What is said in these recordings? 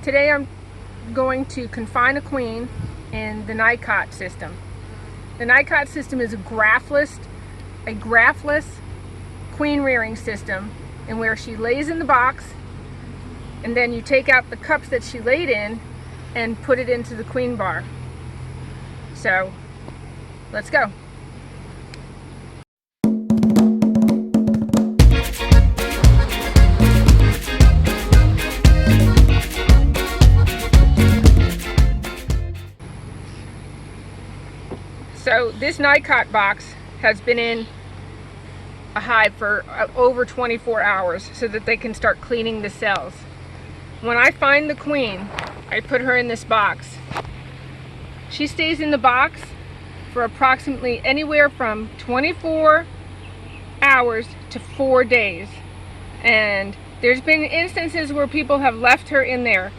Today I'm going to confine a queen in the Nicot system. The Nicot system is a graftless queen rearing system, in where she lays in the box and then you take out the cups that she laid in and put it into the queen bar. So let's go. So this Nicot box has been in a hive for over 24 hours so that they can start cleaning the cells. When I find the queen, I put her in this box. She stays in the box for approximately anywhere from 24 hours to 4 days. And there's been instances where people have left her in there.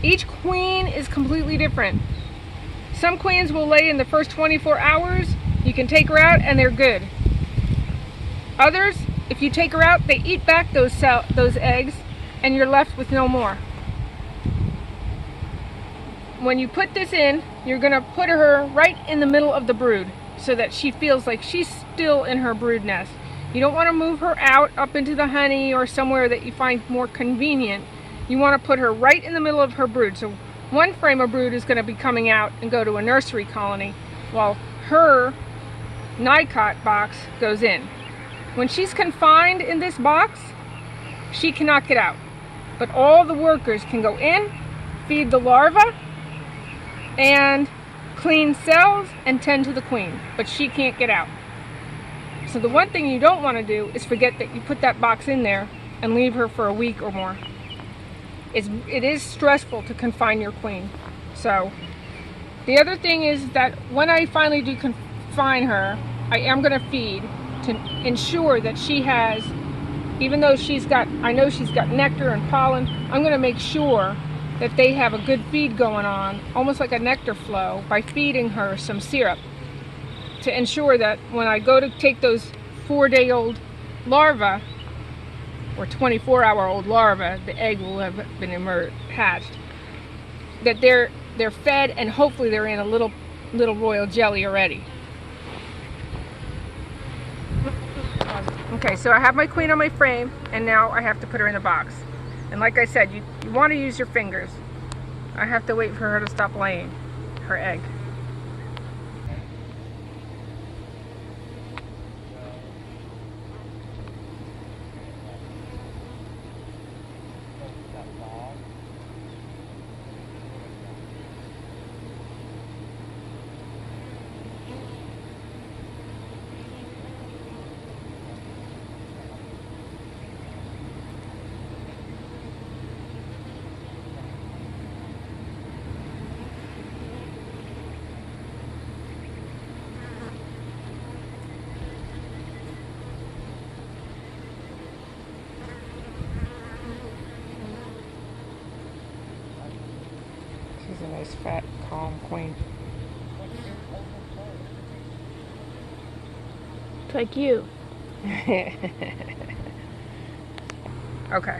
Each queen is completely different. Some queens will lay in the first 24 hours. You can take her out and they're good. Others, if you take her out, they eat back those eggs and you're left with no more. When you put this in, you're going to put her right in the middle of the brood so that she feels like she's still in her brood nest. You don't want to move her out up into the honey or somewhere that you find more convenient. You want to put her right in the middle of her brood. So one frame of brood is going to be coming out and go to a nursery colony, while her Nicot box goes in. When she's confined in this box, she cannot get out. But all the workers can go in, feed the larvae, and clean cells and tend to the queen. But she can't get out. So the one thing you don't want to do is forget that you put that box in there and leave her for a week or more. It is stressful to confine your queen. So the other thing is that when I finally do confine her, I am going to feed to ensure that she has, even though I know she's got nectar and pollen, I'm going to make sure that they have a good feed going on, almost like a nectar flow, by feeding her some syrup to ensure that when I go to take those 4-day-old larvae, or 24-hour-old larvae, the egg will have been hatched, that they're fed and hopefully they're in a little royal jelly already. Okay, so I have my queen on my frame and now I have to put her in the box. And like I said, you want to use your fingers. I have to wait for her to stop laying her egg. She's a nice, fat, calm queen. It's like you. Okay.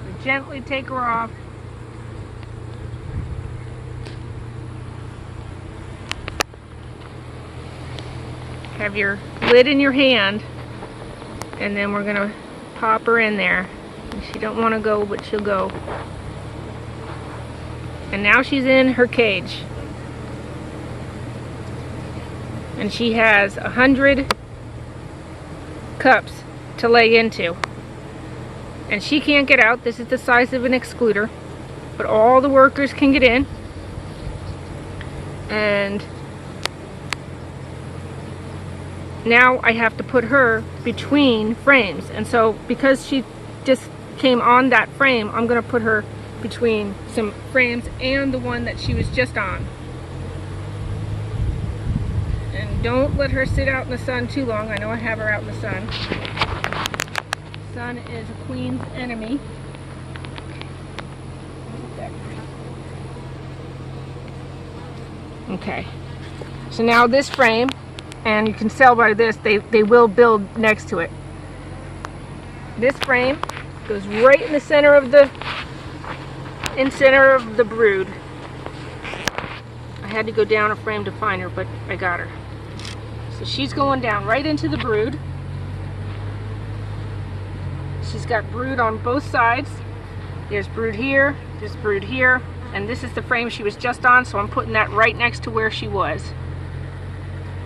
So gently take her off. Have your lid in your hand. And then we're going to pop her in there. She don't want to go, but she'll go. And now she's in her cage. And she has 100 cups to lay into. And she can't get out. This is the size of an excluder. But all the workers can get in. And now I have to put her between frames, and so because she just came on that frame, I'm going to put her between some frames and the one that she was just on. And don't let her sit out in the sun too long. I know I have her out in the sun. Sun is a queen's enemy. Okay, so now this frame and you can tell by this they will build next to it. This frame goes right in the center of the brood. I had to go down a frame to find her, but I got her. So she's going down right into the brood. She's got brood on both sides. There's brood here, there's brood here, and this is the frame she was just on, so I'm putting that right next to where she was,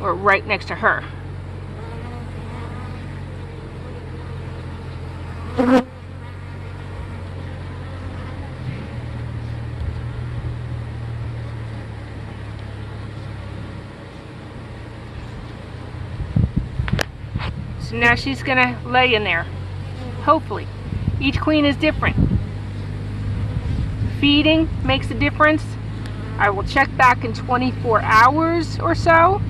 or right next to her. So now she's gonna lay in there, hopefully. Each queen is different. Feeding makes a difference. I will check back in 24 hours or so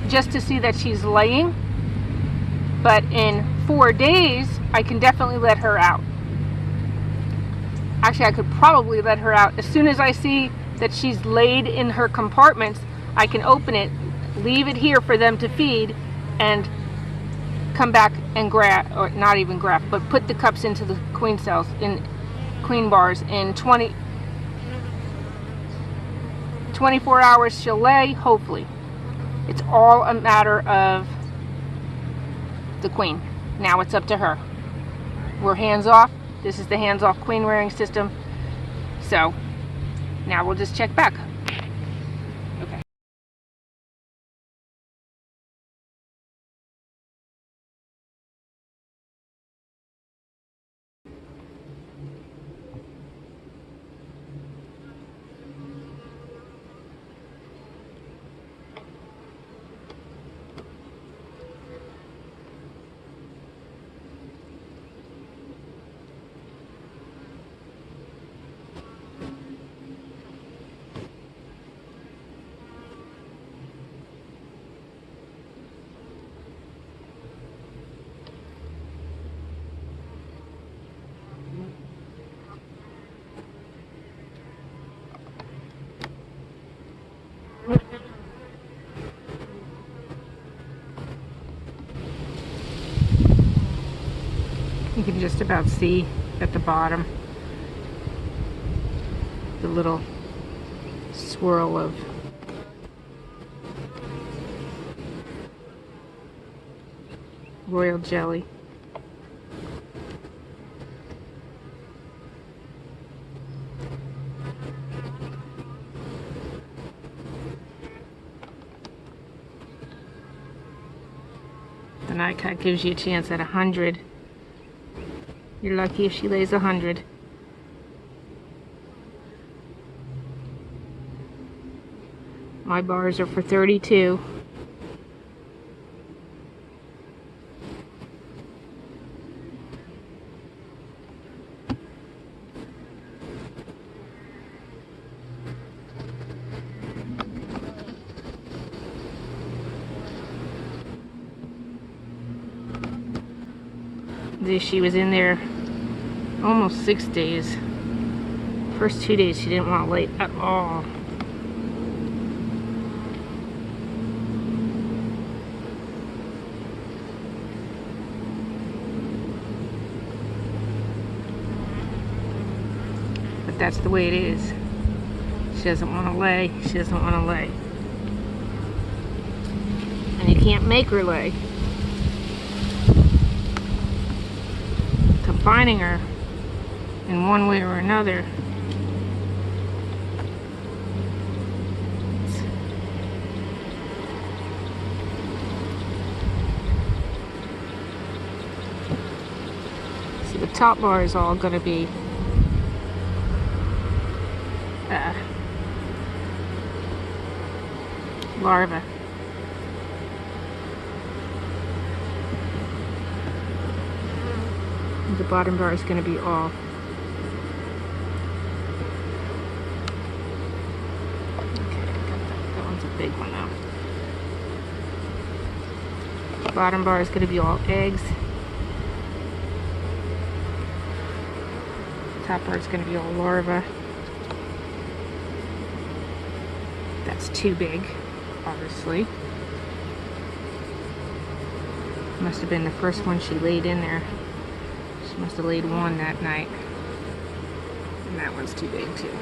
just to see that she's laying. But in 4 days, I can definitely let her out. Actually, I could probably let her out. As soon as I see that she's laid in her compartments, I can open it, leave it here for them to feed, and come back and grab, or not even grab, but put the cups into the queen cells, in queen bars. In 24 hours she'll lay, hopefully. It's all a matter of the queen. Now it's up to her. We're hands off. This is the hands off queen rearing system. So now we'll just check back. Okay. You can just about see at the bottom the little swirl of royal jelly. The Nicot gives you a chance at 100. You're lucky if she lays 100. My bars are for 32. She was in there almost 6 days. First 2 days she didn't want to lay at all. But that's the way it is. She doesn't want to lay. She doesn't want to lay. And you can't make her lay. Confining her in one way or another. See, the top bar is all going to be larvae. The bottom bar is going to be all that one's a big one now. Bottom bar is going to be all eggs. Top bar is going to be all larvae. That's too big, obviously. Must have been the first one she laid in there. She must have laid one that night. And that one's too big too.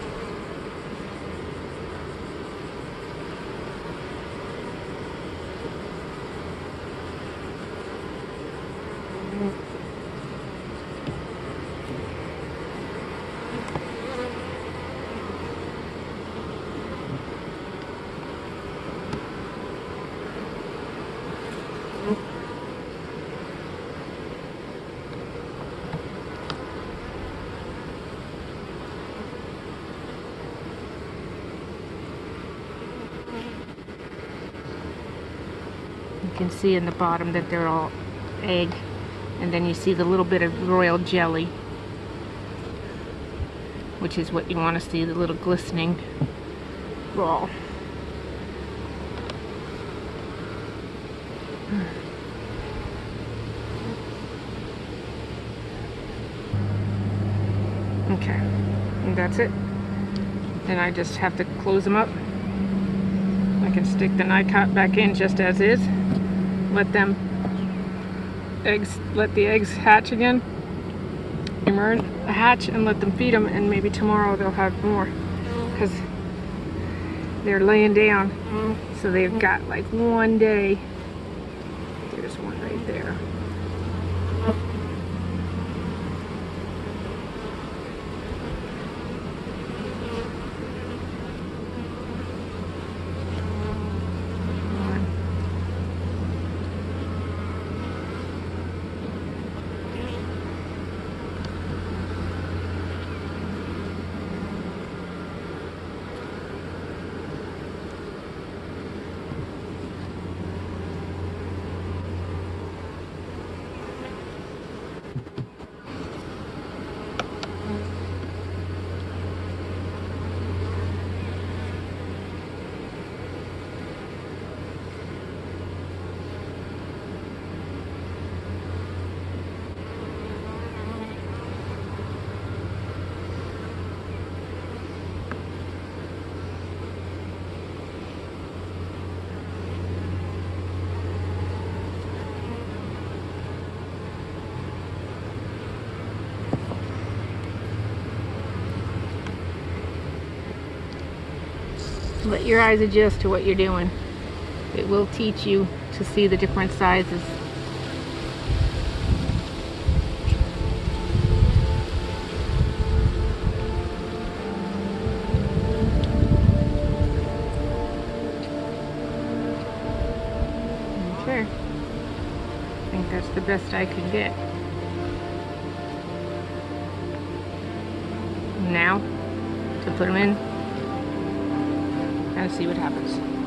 You can see in the bottom that they're all egg, and then you see the little bit of royal jelly, which is what you want to see, the little glistening ball. Okay, and that's it. Then I just have to close them up. I can stick the Nicot back in just as is. Let the eggs hatch again, emerge, hatch, and let them feed them, and maybe tomorrow they'll have more, because they're laying down, so they've got like one day. There's one right there. Let your eyes adjust to what you're doing. It will teach you to see the different sizes. Okay. I think that's the best I can get. Now, to put them in and see what happens.